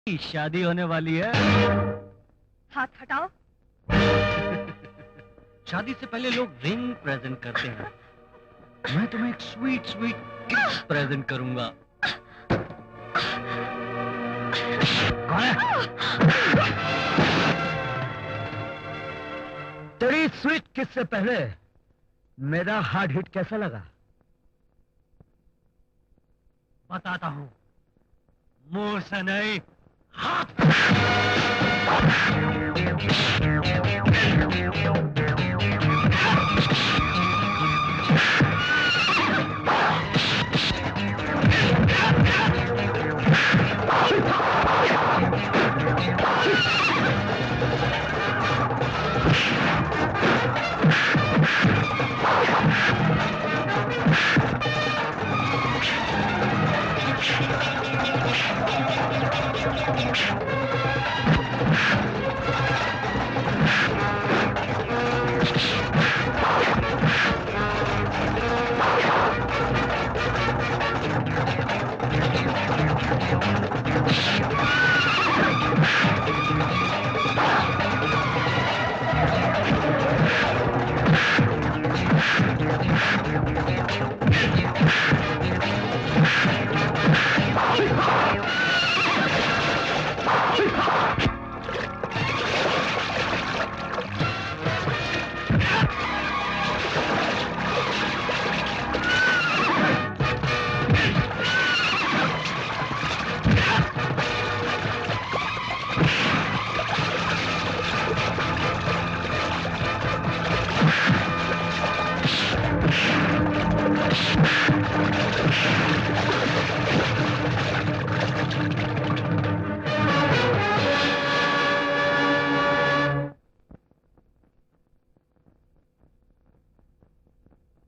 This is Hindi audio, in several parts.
की शादी होने वाली है। हाथ हटाओ। शादी से पहले लोग रिंग प्रेजेंट करते हैं। मैं तुम्हें एक स्वीट स्वीट किस प्रेजेंट करूंगा। कौन है? तेरी स्वीट किस से पहले मेरा हार्ड हिट कैसा लगा? बताता हूं। मुंह से नहीं, हाथ।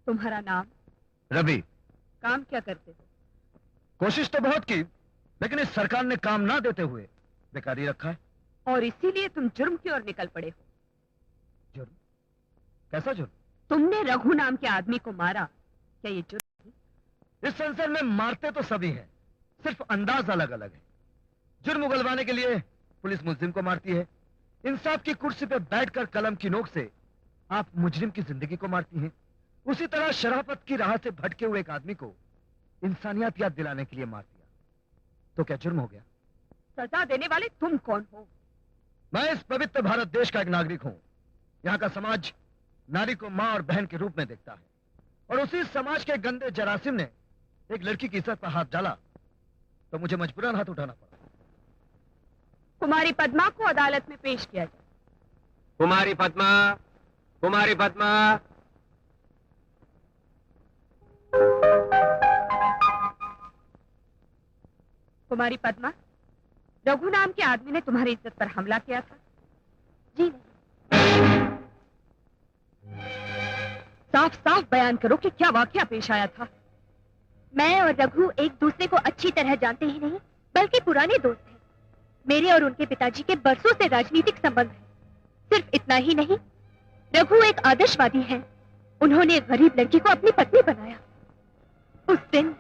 तुम्हारा नाम? रवि। काम क्या करते हो? कोशिश तो बहुत की, लेकिन इस सरकार ने काम ना देते हुए बेकारी रखा है। और इसीलिए तुम जुर्म की ओर निकल पड़े हो। जुर्म? कैसा जुर्म? तुमने रघु नाम के आदमी को मारा, क्या ये जुर्म? इस संसार में मारते तो सभी हैं, सिर्फ अंदाज अलग अलग है। जुर्म उगलवाने के लिए पुलिस मुल्जिम को मारती है। इंसाफ की कुर्सी पर बैठकर कलम की नोक से आप मुजरिम की जिंदगी को मारती हैं। उसी तरह शराफत की राह से भटके हुए एक आदमी को इंसानियत याद दिलाने के लिए मार दिया, तो क्या जुर्म हो गया? सजा देने वाले तुम कौन हो? मैं इस पवित्र भारत देश का एक नागरिक हूं। यहाँ का समाज नारी को मां और बहन के रूप में देखता है, और उसी समाज के गंदे जरासिम ने एक लड़की की इज्जत पर हाथ डाला, तो मुझे मजबूरन हाथ उठाना पड़ा। कुमारी पद्मा को अदालत में पेश किया जाए। कुमारी पद्मा, कुमारी पद्मा। कुमारी पद्मा, रघु नाम के आदमी ने तुम्हारी इज्जत पर हमला किया था? जी नहीं। साफ साफ बयान करो कि क्या वाकया पेश आया था। मैं और रघु एक दूसरे को अच्छी तरह जानते ही नहीं, बल्कि पुराने दोस्त हैं। मेरे और उनके पिताजी के बरसों से राजनीतिक संबंध हैं। सिर्फ इतना ही नहीं, रघु एक आदर्शवादी हैं। उन्होंने एक गरीब लड़की को अपनी पत्नी बनाया। उस दिन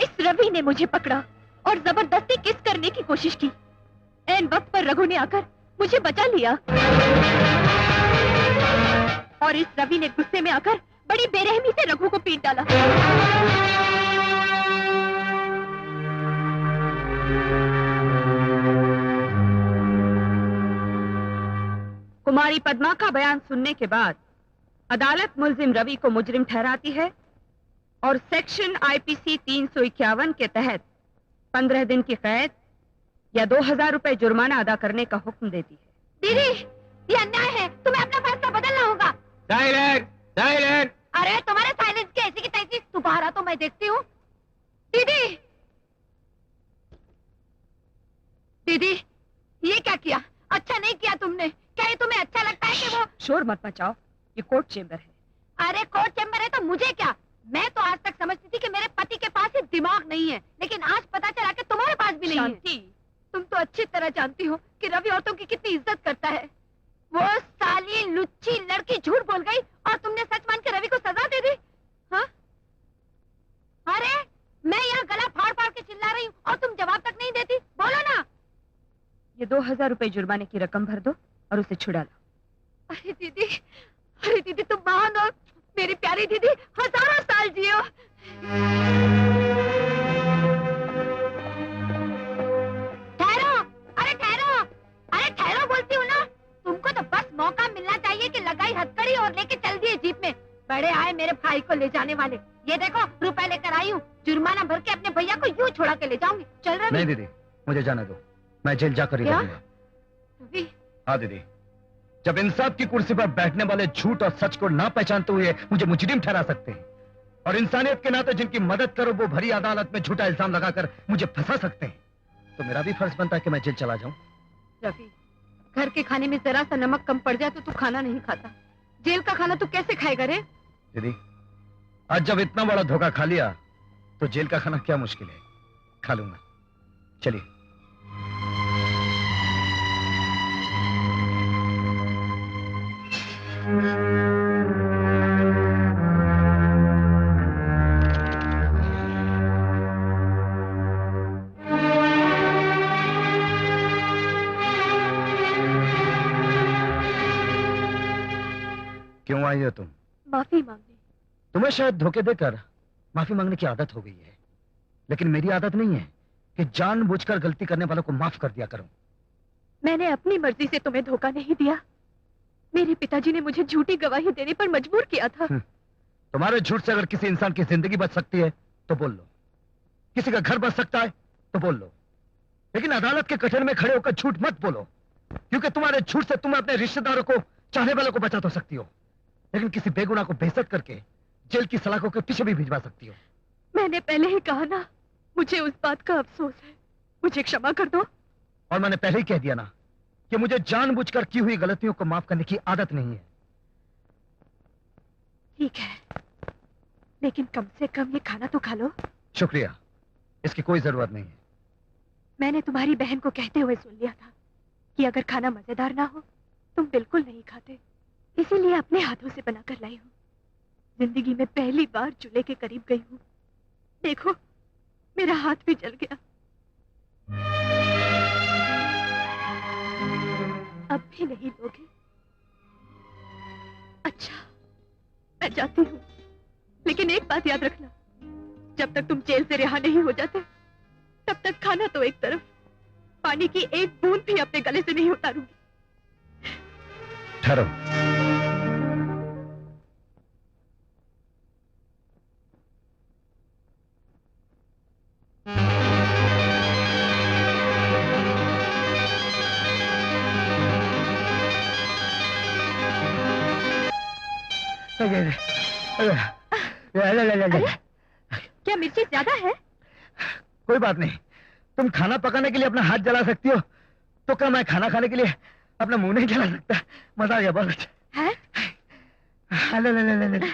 इस रवि ने मुझे पकड़ा और जबरदस्ती किस करने की कोशिश की। ऐन वक्त पर रघु ने आकर मुझे बचा लिया, और इस रवि ने गुस्से में आकर बड़ी बेरहमी से रघु को पीट डाला। कुमारी पद्मा का बयान सुनने के बाद अदालत मुल्जिम रवि को मुजरिम ठहराती है और सेक्शन आईपीसी 351 के तहत 15 दिन की कैद या 2000 रुपए जुर्माना अदा करने का हुक्म देती है। दीदी, ये अन्याय है। तुम्हें अपना फैसला बदलना होगा। Silent, silent. अरे तुम्हारे साइलेंस की ऐसी की तैसी दोबारा तो मैं देखती हूँ। दीदी, दीदी, ये क्या किया? अच्छा नहीं किया तुमने। क्या ये तुम्हें अच्छा लगता है कि वो... शोर मत मचाओ, ये कोर्ट चेंबर है। अरे कोर्ट चैम्बर है तो मुझे क्या? मैं तो आज तक समझती थी कि मेरे पति के पास ही दिमाग नहीं है, लेकिन आज पता चला कि तुम्हारे पास भी नहीं है। शांति, तुम तो अच्छी तरह जानती हो कि रवि औरतों की कितनी इज्जत करता है। वो साली लुच्ची लड़की झूठ बोल गई और तुमने सच मान के रवि को सजा दे दी। हाँ? अरे मैं यहाँ गला फाड़ फाड़ के चिल्ला रही हूँ और तुम जवाब तक नहीं देती। बोलो ना। 2000 रुपए जुर्माने की रकम भर दो और उसे छुड़ा लो। अरे दीदी तुम महान हो, मेरी प्यारी दीदी, हजारों साल जियो। ठहरो, अरे ठहरो, अरे ठहरो बोलती हूँ ना। तुमको तो बस मौका मिलना चाहिए कि लगाई हथकड़ी और लेके चल दिए जीप में। बड़े आए मेरे भाई को ले जाने वाले। ये देखो रुपए लेकर आई हूँ, जुर्माना भर के अपने भैया को यूँ छोड़ा के ले जाऊंगी। चल रहे नहीं दीदी, मुझे जाने दो, मैं जेल जाकर ही क्या? रहूंगा। रवि, हाँ दीदी, जब इंसाफ की कुर्सी पर बैठने वाले झूठ और सच को ना पहचानते हुए मुझे मुजरिम ठहरा सकते हैं, और इंसानियत के नाते जिनकी मदद करो वो भरी अदालत में झूठा इल्जाम लगाकर मुझे फंसा सकते हैं, तो मेरा भी फर्ज बनता है कि मैं जेल चला जाऊं। रवि, घर के खाने में जरा सा नमक कम पड़ जाए तो तू खाना नहीं खाता। जेल का खाना तू कैसे खाएगा रे? दीदी, आज जब इतना बड़ा धोखा खा लिया तो जेल का खाना क्या मुश्किल है, खा लूंगा। चलिए। क्यों आई हो तुम? माफी मांगने। तुम्हें शायद धोखे देकर माफी मांगने की आदत हो गई है, लेकिन मेरी आदत नहीं है कि जानबूझकर गलती करने वालों को माफ कर दिया करूं। मैंने अपनी मर्जी से तुम्हें धोखा नहीं दिया। मेरे पिताजी ने मुझे झूठी गवाही देने पर मजबूर किया था। तुम्हारे झूठ से अगर किसी इंसान की जिंदगी बच सकती है तो बोल लो, किसी का घर बच सकता है तो बोल लो, लेकिन अदालत के कठघरे में खड़े होकर झूठ मत बोलो, क्योंकि तुम्हारे झूठ से तुम अपने रिश्तेदारों को, चाहने वालों को बचा तो सकती हो, लेकिन किसी बेगुनाह को बेइज्जत करके जेल की सलाखों के पीछे भी भिजवा सकती हो। मैंने पहले ही कहा ना, मुझे उस बात का अफसोस है। मुझे क्षमा कर दो। और मैंने पहले ही कह दिया ना कि मुझे जानबूझकर की हुई गलतियों को माफ करने की आदत नहीं है। ठीक है, लेकिन कम से कम ये खाना तो खा लो। शुक्रिया, इसकी कोई जरूरत नहीं है। मैंने तुम्हारी बहन को कहते हुए सुन लिया था कि अगर खाना मजेदार ना हो तुम बिल्कुल नहीं खाते, इसीलिए अपने हाथों से बनाकर लाई हूँ। जिंदगी में पहली बार चूल्हे के करीब गई हूँ। देखो, मेरा हाथ भी जल गया। अब भी नहीं लोगे? अच्छा, मैं जाती हूँ, लेकिन एक बात याद रखना, जब तक तुम जेल से रिहा नहीं हो जाते तब तक खाना तो एक तरफ, पानी की एक बूंद भी अपने गले से नहीं उतारूंगी। ठहरो। क्या मिर्ची ज्यादा है? कोई बात नहीं, तुम खाना पकाने के लिए अपना हाथ जला सकती हो, तो क्या मैं खाना खाने के लिए अपना मुंह नहीं जला सकता? मजा आ गया, बहुत अच्छा। है? ले ले ले ले ले।